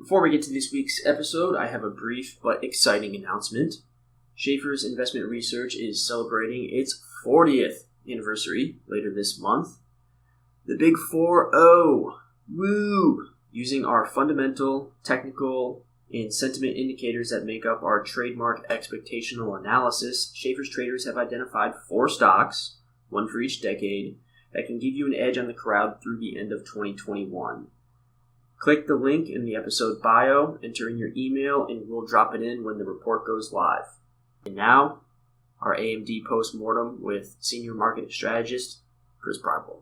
Before we get to this week's episode, I have a brief but exciting announcement. Schaeffer's Investment Research is celebrating its 40th anniversary later this month. The Big 4-0! Woo! Using our fundamental, technical, and sentiment indicators that make up our trademark expectational analysis, Schaeffer's traders have identified 4 stocks, one for each decade, that can give you an edge on the crowd through the end of 2021. Click the link in the episode bio, enter in your email, and we'll drop it in when the report goes live. And now, our AMD post-mortem with senior market strategist, Chris Prybal.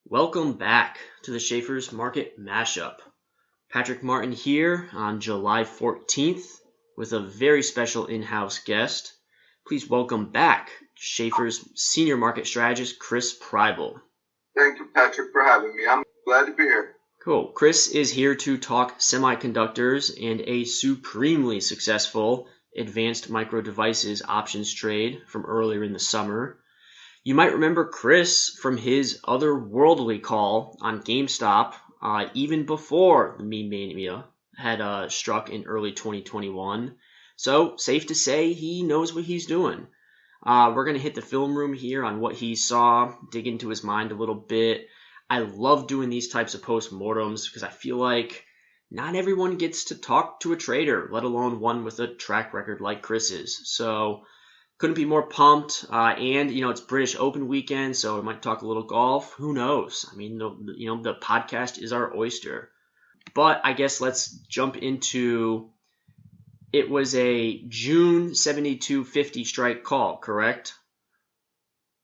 Welcome back to the Schaeffer's Market Mashup. Patrick Martin here on July 14th with a very special in-house guest. Please welcome back Schaeffer's senior market strategist, Chris Prybal. Thank you, Patrick, for having me. I'm glad to be here. Cool. Chris is here to talk semiconductors and a supremely successful advanced micro devices options trade from earlier in the summer. You might remember Chris from his otherworldly call on GameStop even before the meme mania had struck in early 2021. So, safe to say he knows what he's doing. We're going to hit the film room here on what he saw, dig into his mind a little bit. I love doing these types of post-mortems because I feel like not everyone gets to talk to a trader, let alone one with a track record like Chris's. So, couldn't be more pumped. And, it's British Open weekend, so we might talk a little golf. Who knows? I mean, the podcast is our oyster. But I guess let's jump into... It was a June 72.50 strike call, correct?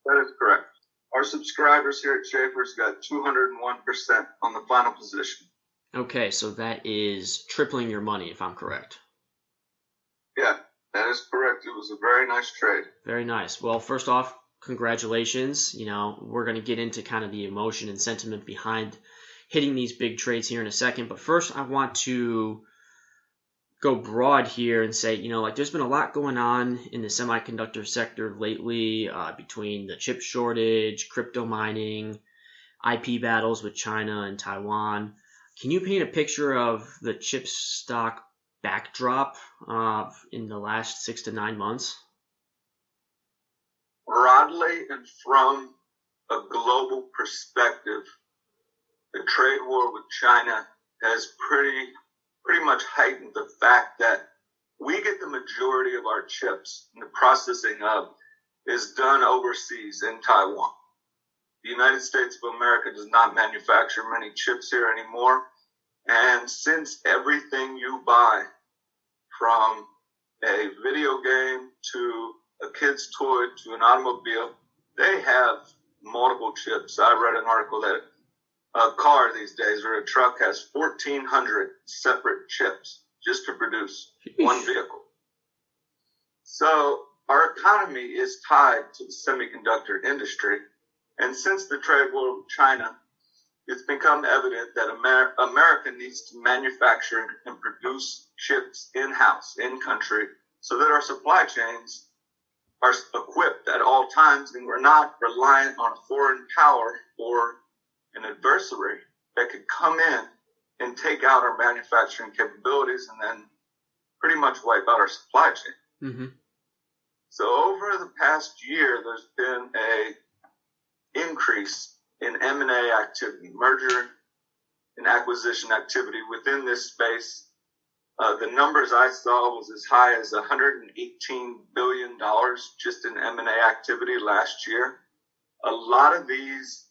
That is correct. Our subscribers here at Schaeffer's got 201% on the final position. Okay, so that is tripling your money, if I'm correct. Yeah, that is correct. It was a very nice trade. Very nice. Well, first off, congratulations. We're going to get into kind of the emotion and sentiment behind hitting these big trades here in a second. But first, I want to go broad here and say, there's been a lot going on in the semiconductor sector lately between the chip shortage, crypto mining, IP battles with China and Taiwan. Can you paint a picture of the chip stock backdrop in the last 6 to 9 months? Broadly and from a global perspective, the trade war with China has pretty much heightened the fact that we get the majority of our chips and the processing of is done overseas in Taiwan. The United States of America does not manufacture many chips here anymore. And since everything you buy, from a video game to a kid's toy to an automobile, they have multiple chips. I read an article that a car these days or a truck has 1,400 separate chips just to produce one vehicle. So our economy is tied to the semiconductor industry. And since the trade war with China, it's become evident that America needs to manufacture and produce chips in-house, in-country, so that our supply chains are equipped at all times and we're not reliant on a foreign power or an adversary that could come in and take out our manufacturing capabilities and then pretty much wipe out our supply chain. Mm-hmm. So over the past year, there's been a increase in M&A activity, merger and acquisition activity within this space. The numbers I saw was as high as $118 billion just in M&A activity last year. A lot of these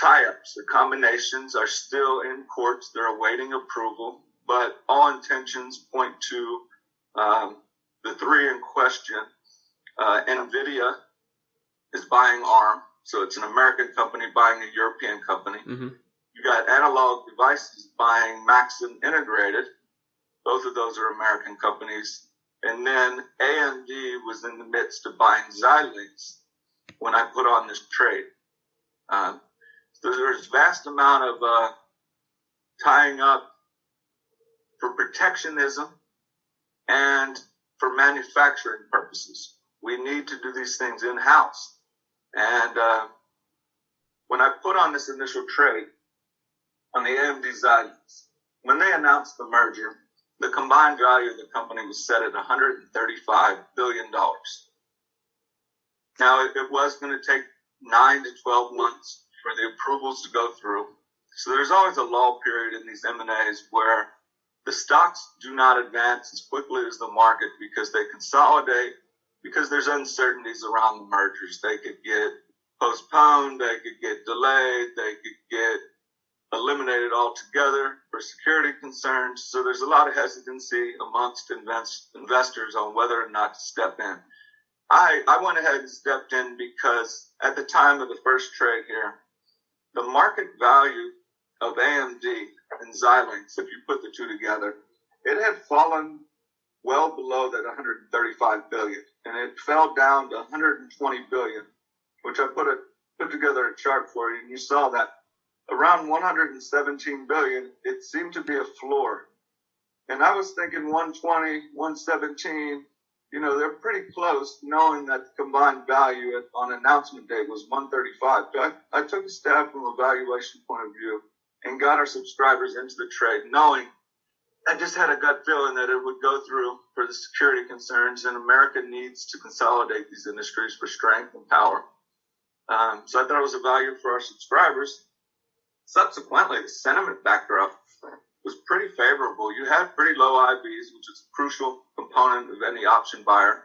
tie-ups or combinations are still in courts. They're awaiting approval, but all intentions point to the 3 in question. NVIDIA is buying ARM, so it's an American company buying a European company. Mm-hmm. You got Analog Devices buying Maxim Integrated. Both of those are American companies. And then AMD was in the midst of buying Xilinx when I put on this trade. So there's vast amount of tying up for protectionism and for manufacturing purposes. we need to do these things in-house. And when I put on this initial trade on the AMD Xilinx, when they announced the merger, the combined value of the company was set at $135 billion. Now, it was going to take 9 to 12 months for the approvals to go through. So there's always a lull period in these M&As where the stocks do not advance as quickly as the market because they consolidate, because there's uncertainties around the mergers. They could get postponed, they could get delayed, they could get eliminated altogether for security concerns. So there's a lot of hesitancy amongst investors on whether or not to step in. I went ahead and stepped in because at the time of the first trade here, the market value of AMD and Xilinx, if you put the two together, it had fallen well below that 135 billion, and it fell down to 120 billion, which I put together a chart for you, and you saw that around 117 billion, it seemed to be a floor. And I was thinking 120, 117, they're pretty close, knowing that the combined value on announcement day was 135. But I took a stab from a valuation point of view and got our subscribers into the trade, knowing I just had a gut feeling that it would go through for the security concerns, and America needs to consolidate these industries for strength and power. So I thought it was a value for our subscribers. Subsequently, the sentiment backdrop was pretty favorable. You had pretty low IVs, which is a crucial component of any option buyer.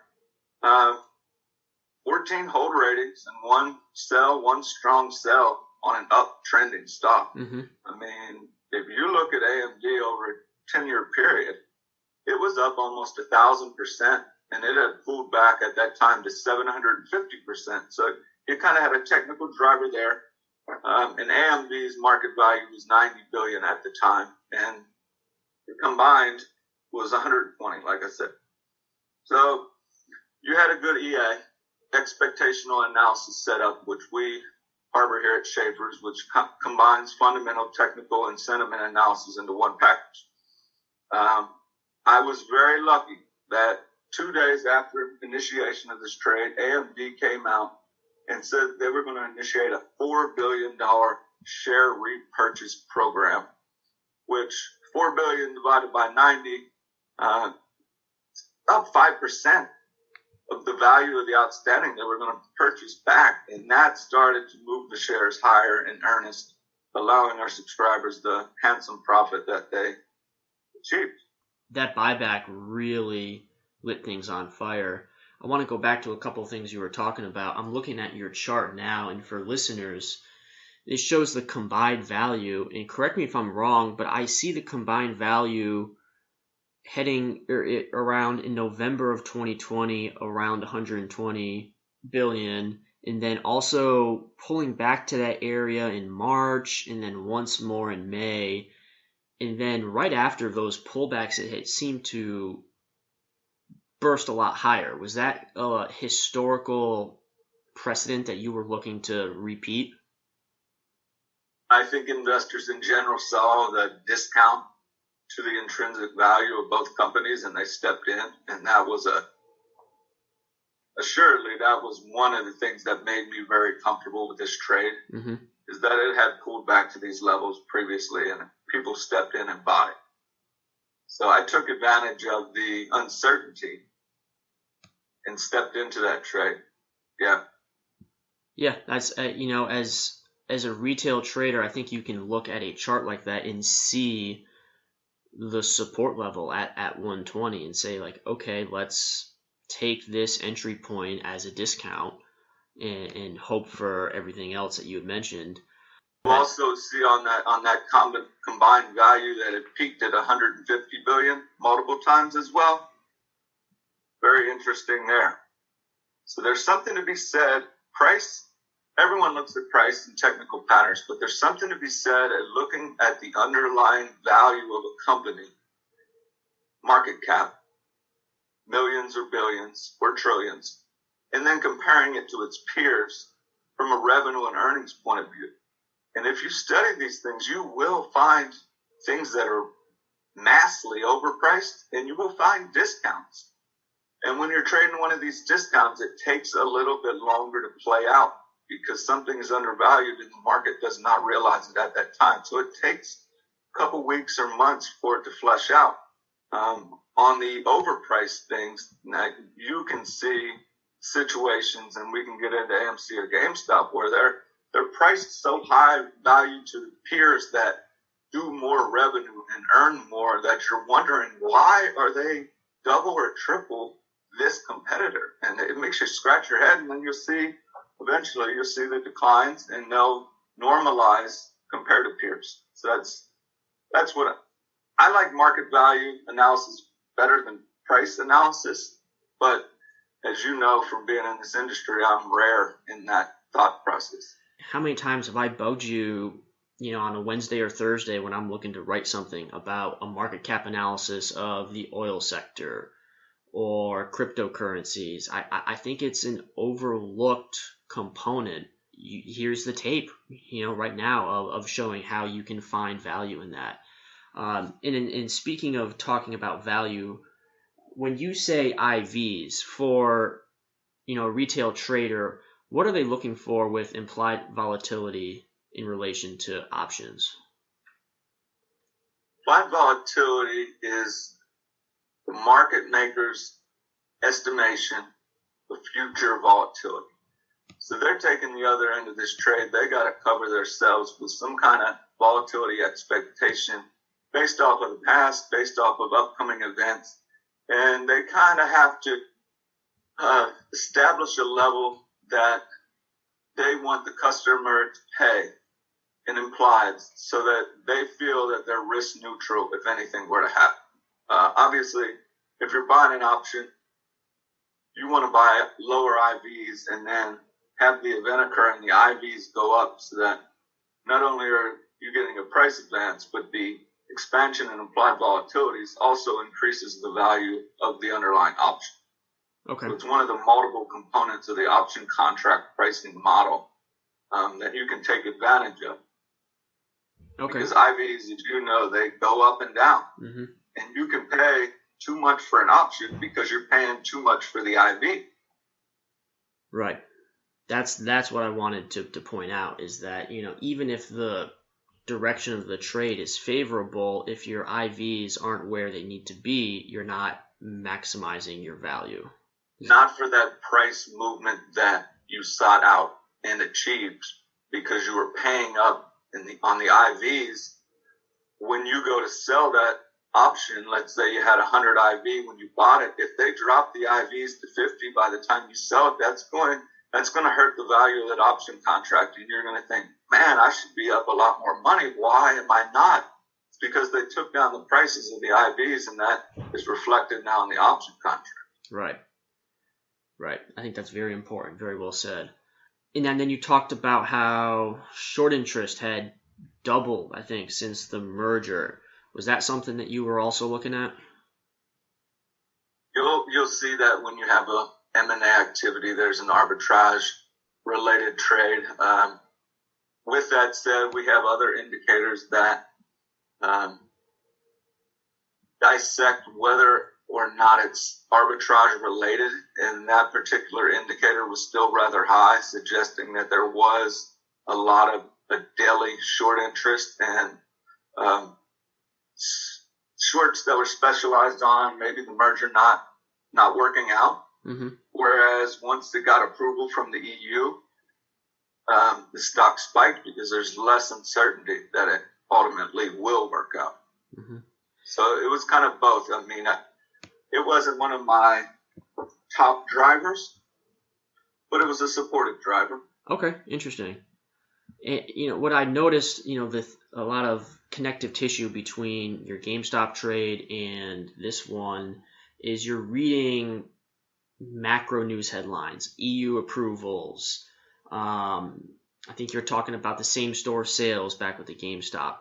14 hold ratings and one strong sell on an uptrending stock. Mm-hmm. I mean, if you look at AMD over a 10-year period, it was up almost 1,000%, and it had pulled back at that time to 750%. So you kind of had a technical driver there. And AMD's market value was 90 billion at the time, and the combined was 120, like I said. So you had a good EA, expectational analysis setup, which we harbor here at Schaeffer's, which combines fundamental, technical, and sentiment analysis into one package. I was very lucky that 2 days after initiation of this trade, AMD came out and said they were going to initiate a $4 billion share repurchase program, which $4 billion divided by 90, about 5% of the value of the outstanding they were going to purchase back. And that started to move the shares higher in earnest, allowing our subscribers the handsome profit that they achieved. That buyback really lit things on fire. I want to go back to a couple of things you were talking about. I'm looking at your chart now, and for listeners, it shows the combined value. And correct me if I'm wrong, but I see the combined value heading around in November of 2020, around 120 billion, and then also pulling back to that area in March, and then once more in May. And then right after those pullbacks, it seemed to burst a lot higher. Was that a historical precedent that you were looking to repeat? I think investors in general saw the discount to the intrinsic value of both companies, and they stepped in, and that was assuredly that was one of the things that made me very comfortable with this trade, mm-hmm. is that it had pulled back to these levels previously, and people stepped in and bought it. So I took advantage of the uncertainty and stepped into that trade. Yeah, that's as a retail trader, I think you can look at a chart like that and see the support level at 120 and say, like, okay, let's take this entry point as a discount and hope for everything else that you had mentioned. We'll also see on that combined value that it peaked at 150 billion multiple times as well. Very interesting there. So there's something to be said. Price, everyone looks at price and technical patterns, but there's something to be said at looking at the underlying value of a company, market cap, millions or billions or trillions, and then comparing it to its peers from a revenue and earnings point of view. And if you study these things, you will find things that are massively overpriced, and you will find discounts. And when you're trading one of these discounts, it takes a little bit longer to play out because something is undervalued and the market does not realize it at that time. So it takes a couple weeks or months for it to flesh out. On the overpriced things, now you can see situations, and we can get into AMC or GameStop, where they're priced so high value to peers that do more revenue and earn more that you're wondering, why are they double or triple this competitor? And it makes you scratch your head, and then eventually you'll see the declines, and they'll normalize compared to peers. So that's what I like. Market value analysis better than price analysis, but as you know from being in this industry, I'm rare in that thought process. How many times have I bugged you, on a Wednesday or Thursday when I'm looking to write something about a market cap analysis of the oil sector or cryptocurrencies? I think it's an overlooked component. Here's the tape, right now of showing how you can find value in that. And speaking of talking about value, when you say IVs for, a retail trader, what are they looking for with implied volatility in relation to options? Implied volatility is the market maker's estimation of future volatility. So they're taking the other end of this trade. They got to cover themselves with some kind of volatility expectation based off of the past, based off of upcoming events. And they kind of have to establish a level that they want the customer to pay in implied so that they feel that they're risk neutral if anything were to happen. Obviously, if you're buying an option, you want to buy lower IVs and then have the event occur and the IVs go up so that not only are you getting a price advance, but the expansion in implied volatilities also increases the value of the underlying option. Okay. So it's one of the multiple components of the option contract pricing model that you can take advantage of. Okay. Because IVs, as you know, they go up and down. Mm-hmm. And you can pay too much for an option because you're paying too much for the IV. Right. That's what I wanted to point out, is that, even if the direction of the trade is favorable, if your IVs aren't where they need to be, you're not maximizing your value. Not for that price movement that you sought out and achieved, because you were paying up on the IVs. When you go to sell that option, let's say you had 100 IV when you bought it, if they drop the IVs to 50 by the time you sell it, that's going to hurt the value of that option contract, and you're going to think, man, I should be up a lot more money. Why am I not? It's because they took down the prices of the IVs, and that is reflected now in the option contract. Right. I think that's very important. Very well said. And then you talked about how short interest had doubled, I think, since the merger. Was that something that you were also looking at? You'll see that when you have a M&A activity, there's an arbitrage related trade. With that said, we have other indicators that dissect whether or not it's arbitrage related, and that particular indicator was still rather high, suggesting that there was a lot of a daily short interest and shorts that were specialized on maybe the merger not working out. Mm-hmm. Whereas once it got approval from the EU, the stock spiked because there's less uncertainty that it ultimately will work out. Mm-hmm. So it was kind of both. I mean, it wasn't one of my top drivers, but it was a supportive driver. Okay, interesting. And, what I noticed, a lot of connective tissue between your GameStop trade and this one is you're reading macro news headlines, EU approvals. I think you're talking about the same store sales back with the GameStop.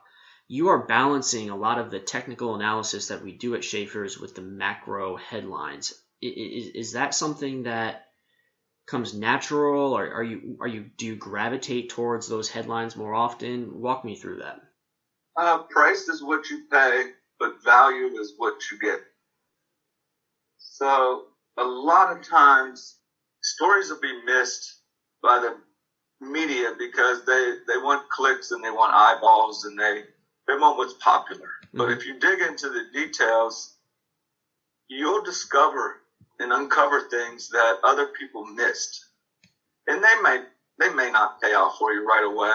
You are balancing a lot of the technical analysis that we do at Schaeffer's with the macro headlines. Is that something that comes natural, or do you gravitate towards those headlines more often? Walk me through that. Price is what you pay, but value is what you get. So a lot of times stories will be missed by the media because they want clicks and they want eyeballs and they want what's popular. But if you dig into the details, you'll discover and uncover things that other people missed. And they may not pay off for you right away,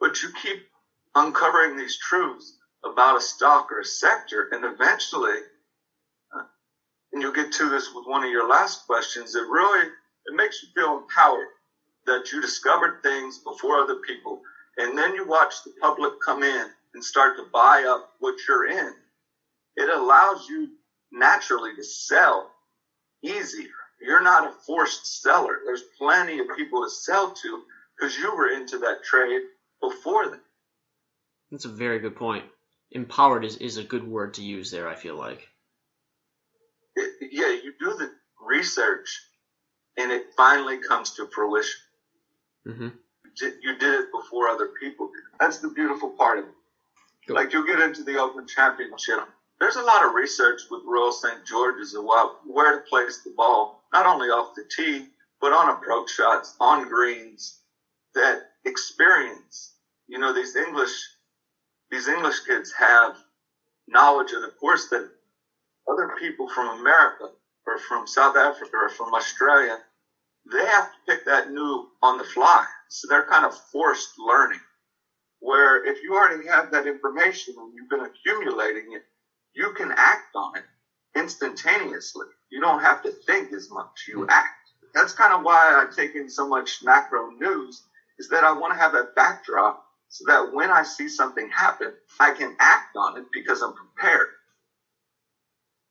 but you keep uncovering these truths about a stock or a sector, and eventually, and you'll get to this with one of your last questions, it makes you feel empowered that you discovered things before other people, and then you watch the public come in and start to buy up what you're in. It allows you naturally to sell easier. You're not a forced seller. There's plenty of people to sell to because you were into that trade before them. That's a very good point. Empowered is a good word to use there, I feel like. Yeah, you do the research and it finally comes to fruition. Mm-hmm. You did it before other people did. That's the beautiful part of it. Cool. Like you'll get into the Open Championship. There's a lot of research with Royal St. George's about where to place the ball, not only off the tee, but on approach shots, on greens, that experience. You know, these English kids have knowledge of the course that other people from America or from South Africa or from Australia, they have to pick that new on the fly. So they're kind of forced learning. Where if you already have that information and you've been accumulating it, you can act on it instantaneously. You don't have to think as much. You act. That's kind of why I take in so much macro news, is that I want to have that backdrop so that when I see something happen, I can act on it because I'm prepared.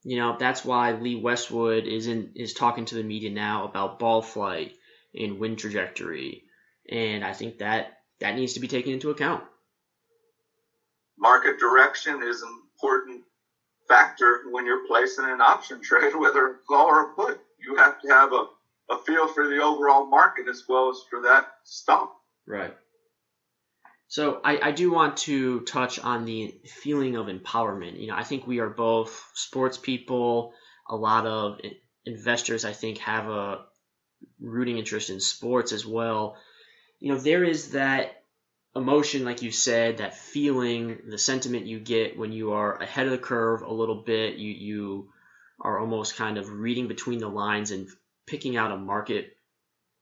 You know, that's why Lee Westwood is talking to the media now about ball flight and wind trajectory. And I think that needs to be taken into account. Market direction is an important factor when you're placing an option trade, whether a call or a put. You have to have a feel for the overall market as well as for that stock. Right. So I do want to touch on the feeling of empowerment. You know, I think we are both sports people. A lot of investors, I think, have a rooting interest in sports as well. You know, there is that emotion, like you said, that feeling, the sentiment you get when you are ahead of the curve a little bit. You are almost kind of reading between the lines and picking out a market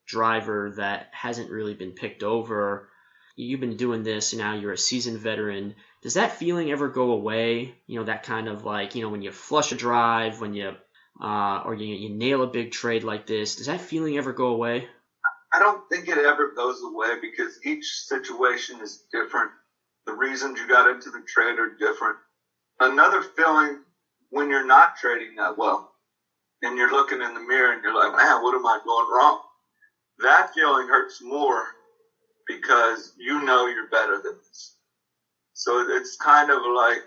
driver that hasn't really been picked over. You've been doing this, and now you're a seasoned veteran. Does that feeling ever go away? You know, that kind of like, you know, when you flush a drive, when you or you nail a big trade like this, does that feeling ever go away? I don't think it ever goes away because each situation is different. The reasons you got into the trade are different. Another feeling when you're not trading that well and you're looking in the mirror and you're like, man, what am I doing wrong? That feeling hurts more because you know you're better than this. So it's kind of like,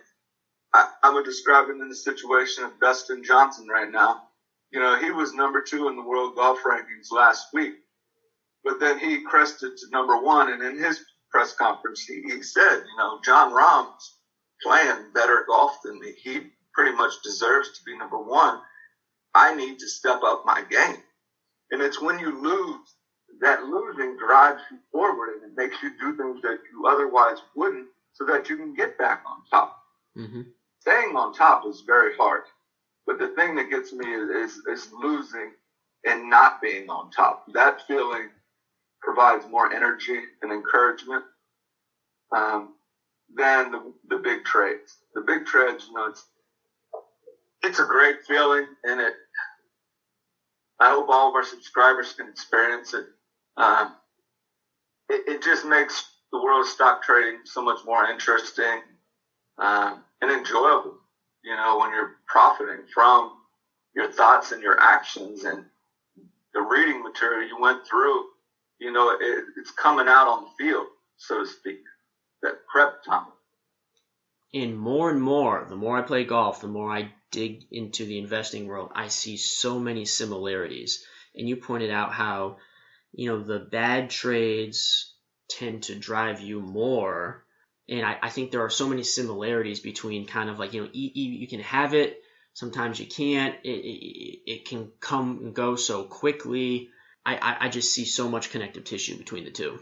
I would describe it in the situation of Dustin Johnson right now. You know, he was number 2 in the world golf rankings last week. But then he crested to number 1, and in his press conference, he said, you know, John Rahm's playing better golf than me. He pretty much deserves to be number 1. I need to step up my game. And it's when you lose, that losing drives you forward, and it makes you do things that you otherwise wouldn't so that you can get back on top. Mm-hmm. Staying on top is very hard. But the thing that gets me is losing and not being on top. That feeling provides more energy and encouragement than the big trades. The big trades, you know, it's a great feeling, and I hope all of our subscribers can experience it. It just makes the world of stock trading so much more interesting and enjoyable, you know, when you're profiting from your thoughts and your actions and the reading material you went through. You know, it's coming out on the field, so to speak, that prep time. And more, the more I play golf, the more I dig into the investing world, I see so many similarities. And you pointed out how, you know, the bad trades tend to drive you more. And I think there are so many similarities between kind of like, you know, you can have it Sometimes you can't. It can come and go so quickly. I just see so much connective tissue between the two.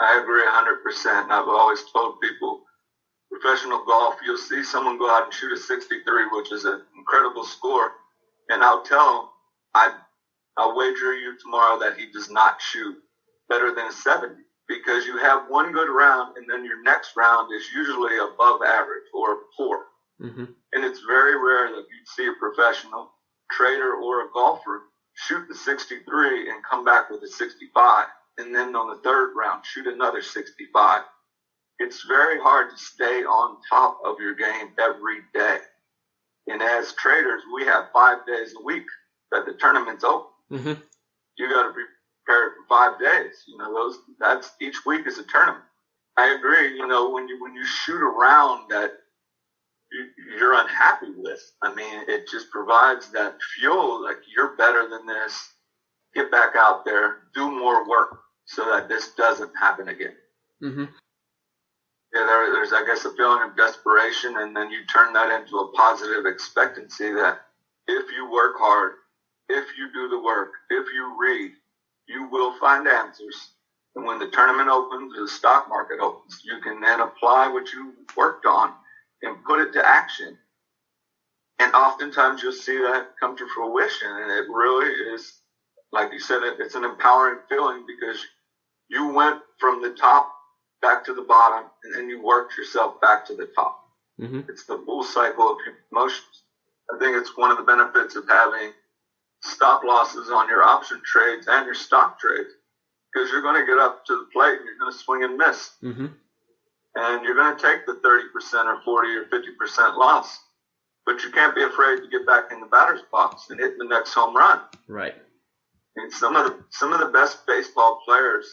I agree 100%. I've always told people, professional golf, you'll see someone go out and shoot a 63, which is an incredible score, and I'll tell him, I'll wager you tomorrow that he does not shoot better than a 70, because you have one good round, and then your next round is usually above average or poor. Mm-hmm. And it's very rare that you'd see a professional trader or a golfer shoot the 63 and come back with a 65, and then on the third round shoot another 65. It's very hard to stay on top of your game every day. And as traders, we have 5 days a week that the tournament's open. Mm-hmm. You got to be prepared for 5 days. That's each week is a tournament. I agree. When you shoot a round that you're unhappy with, it just provides that fuel. Like, you're better than this. Get back out there, do more work so that this doesn't happen again. Mm-hmm. Yeah, there's, I guess, a feeling of desperation, and then you turn that into a positive expectancy that if you work hard, if you do the work, if you read, you will find answers. And when the tournament opens or the stock market opens, you can then apply what you worked on and put it to action. And oftentimes you'll see that come to fruition, and it really is, like you said, it's an empowering feeling, because you went from the top back to the bottom, and then you worked yourself back to the top. Mm-hmm. It's the full cycle of emotions. I think it's one of the benefits of having stop losses on your option trades and your stock trades, because you're going to get up to the plate and you're going to swing and miss. Mm-hmm. And you're going to take the 30% or 40 or 50% loss, but you can't be afraid to get back in the batter's box and hit the next home run. Right. And some of the best baseball players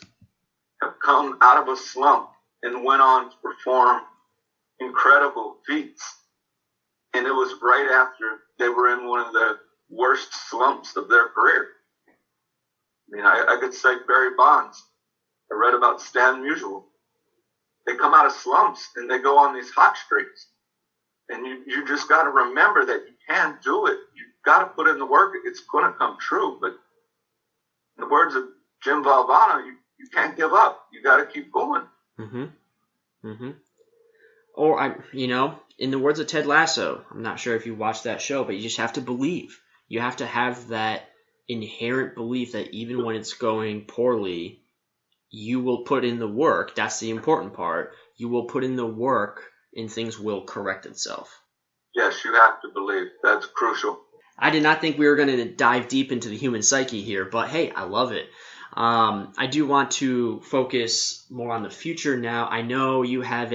have come out of a slump and went on to perform incredible feats. And it was right after they were in one of the worst slumps of their career. I could say Barry Bonds. I read about Stan Musial. They come out of slumps and they go on these hot streaks. And you just got to remember that you can do it. You got to put in the work. It's going to come true. But in the words of Jim Valvano, you can't give up. You got to keep going. Mm-hmm. Mm-hmm. Or, in the words of Ted Lasso, I'm not sure if you watched that show, but you just have to believe. You have to have that inherent belief that even when it's going poorly, you will put in the work. That's the important part. You will put in the work and things will correct itself. Yes, you have to believe. That's crucial. I did not think we were going to dive deep into the human psyche here, but hey, I love it. I do want to focus more on the future now. I know you have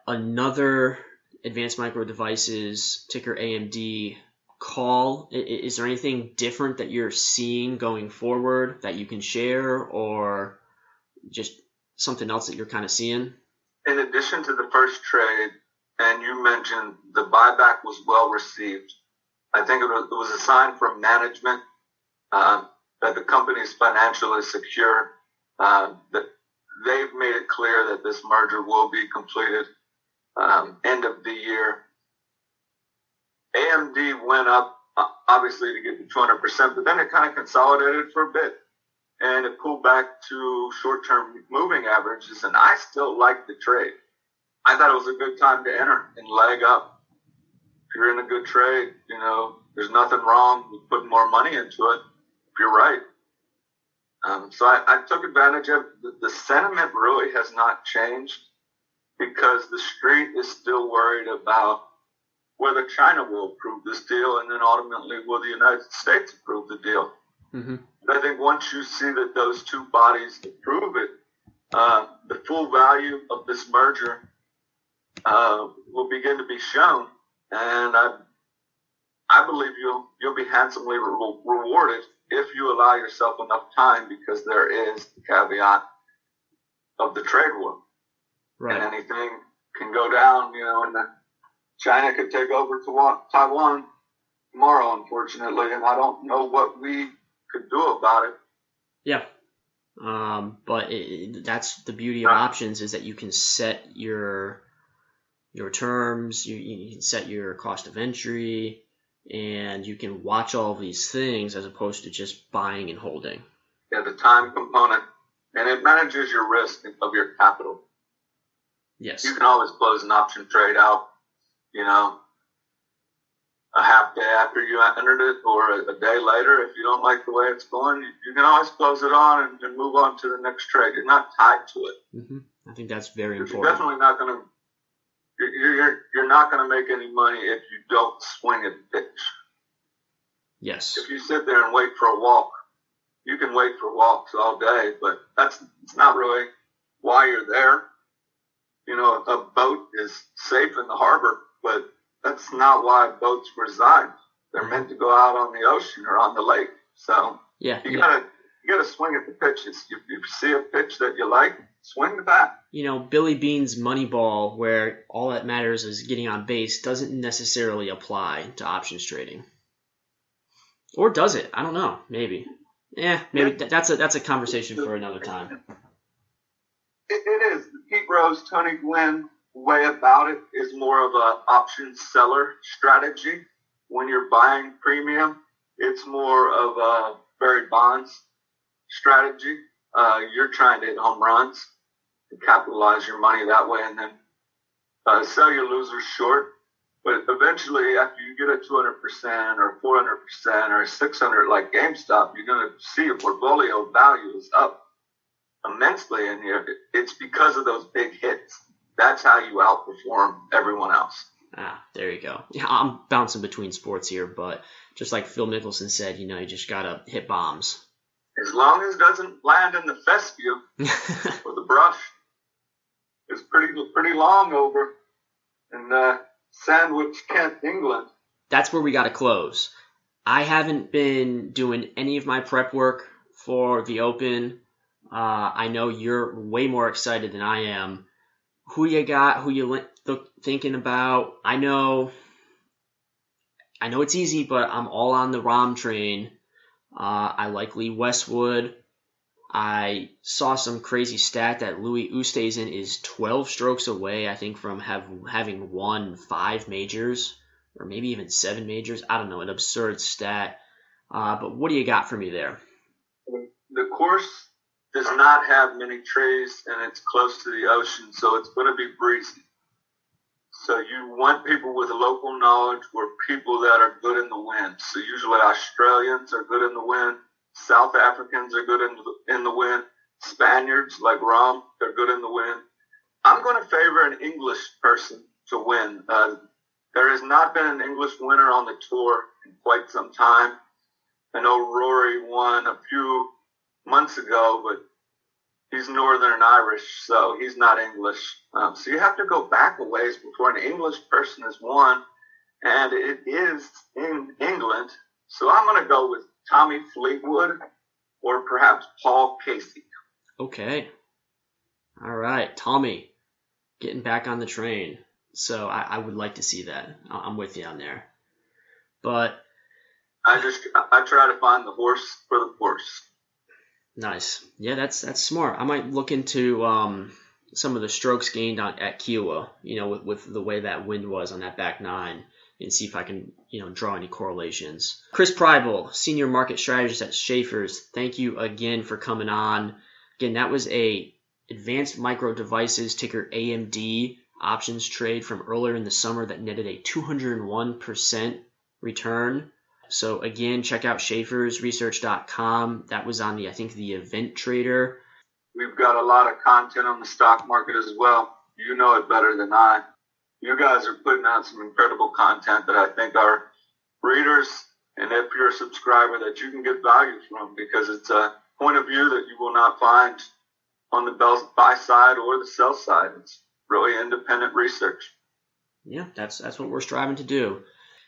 another Advanced Micro Devices, ticker AMD, call. Is there anything different that you're seeing going forward that you can share, or just something else that you're kind of seeing? In addition to the first trade, and you mentioned the buyback was well received, I think it was a sign from management that the company is financially secure, that they've made it clear that this merger will be completed end of the year. AMD went up, obviously, to get to 200%, but then it kind of consolidated for a bit, and it pulled back to short-term moving averages, and I still like the trade. I thought it was a good time to enter and leg up. If you're in a good trade, there's nothing wrong with putting more money into it, if you're right. So I took advantage of it. The sentiment really has not changed, because the street is still worried about whether China will approve this deal, and then ultimately will the United States approve the deal. Mm-hmm. And I think once you see that those two bodies approve it, the full value of this merger will begin to be shown, and I believe you'll be handsomely rewarded if you allow yourself enough time, because there is the caveat of the trade war. Right. And anything can go down, and China could take over Taiwan tomorrow, unfortunately, and I don't know what we could do about it. Yeah. But that's the beauty of options, is that you can set your your terms, you can set your cost of entry, and you can watch all of these things as opposed to just buying and holding. Yeah, the time component, and it manages your risk of your capital. Yes. You can always close an option trade out, a half day after you entered it or a day later. If you don't like the way it's going, you can always close it on and move on to the next trade. You're not tied to it. Mm-hmm. I think that's very important. You're definitely not going to. You're not going to make any money if you don't swing at the pitch. Yes. If you sit there and wait for a walk, you can wait for walks all day, but it's not really why you're there. A boat is safe in the harbor, but that's not why boats reside. They're meant to go out on the ocean or on the lake. So you gotta swing at the pitches. If you see a pitch that you like, swing the bat. Billy Bean's Moneyball, where all that matters is getting on base, doesn't necessarily apply to options trading. Or does it? I don't know. Maybe. Maybe that's a conversation for another time. It is. The Pete Rose, Tony Gwynn way about it is more of a option seller strategy. When you're buying premium, it's more of a Barry Bonds strategy. You're trying to hit home runs and capitalize your money that way, and then sell your losers short. But eventually, after you get a 200% or 400% or 600 like GameStop, you're going to see a portfolio value is up immensely, and it's because of those big hits. That's how you outperform everyone else. There you go. Yeah, I'm bouncing between sports here, but just like Phil Mickelson said, you just got to hit bombs. As long as it doesn't land in the fescue or the brush. It's pretty long over in Sandwich, Kent, England. That's where we got to close. I haven't been doing any of my prep work for the Open. I know you're way more excited than I am. Who you got? Who you thinking about? I know it's easy, but I'm all on the Rahm train. I like Lee Westwood. I saw some crazy stat that Louis Oosthuizen is 12 strokes away, I think, from having won 5 majors, or maybe even 7 majors. I don't know, an absurd stat. But what do you got for me there? The course does not have many trees, and it's close to the ocean, so it's going to be breezy. So you want people with local knowledge or people that are good in the wind. So usually Australians are good in the wind. South Africans are good in the wind. Spaniards like Rahm, they're good in the wind. I'm going to favor an English person to win. There has not been an English winner on the tour in quite some time. I know Rory won a few months ago, but he's Northern Irish, so he's not English. So you have to go back a ways before an English person has won, and it is in England. So I'm going to go with Tommy Fleetwood or perhaps Paul Casey. Okay. All right, Tommy, getting back on the train. So I would like to see that. I'm with you on there. But I try to find the horse for the course. Nice. Yeah, that's smart. I might look into some of the strokes gained at Kiowa, with the way that wind was on that back 9, and see if I can, draw any correlations. Chris Prybal, Senior Market Strategist at Schaeffer's, thank you again for coming on. Again, that was a Advanced Micro Devices, ticker AMD, options trade from earlier in the summer that netted a 201% return. So again, check out schaeffersresearch.com. That was on the Event Trader. We've got a lot of content on the stock market as well. You know it better than I. You guys are putting out some incredible content that I think our readers, and if you're a subscriber, that you can get value from, because it's a point of view that you will not find on the buy side or the sell side. It's really independent research. Yeah, that's what we're striving to do.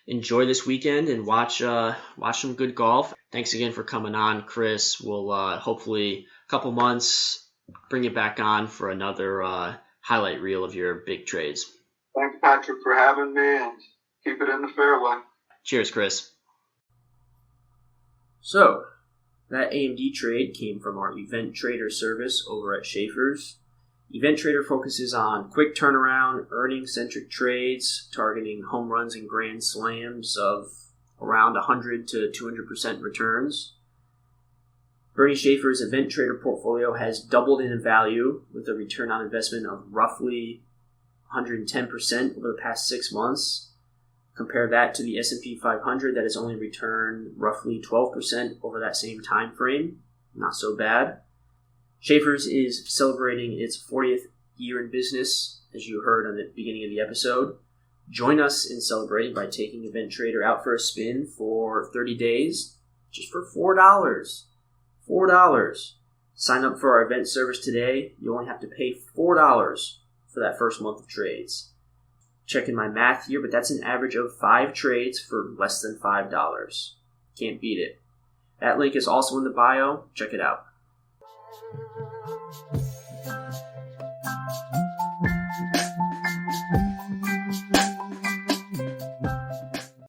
Enjoy this weekend and watch some good golf. Thanks again for coming on, Chris. We'll hopefully a couple months bring you back on for another highlight reel of your big trades. Thanks, Patrick, for having me, and keep it in the fairway. Cheers, Chris. So, that AMD trade came from our Event Trader service over at Schaeffer's. Event Trader focuses on quick turnaround, earnings-centric trades, targeting home runs and grand slams of around 100 to 200% returns. Bernie Schaeffer's Event Trader portfolio has doubled in value with a return on investment of roughly 110% over the past 6 months. Compare that to the S&P 500 that has only returned roughly 12% over that same time frame. Not so bad. Schaeffer's is celebrating its 40th year in business, as you heard on the beginning of the episode. Join us in celebrating by taking Event Trader out for a spin for 30 days, just for $4. $4. Sign up for our event service today. You only have to pay $4 for that first month of trades. Checking my math here, but that's an average of 5 trades for less than $5. Can't beat it. That link is also in the bio. Check it out.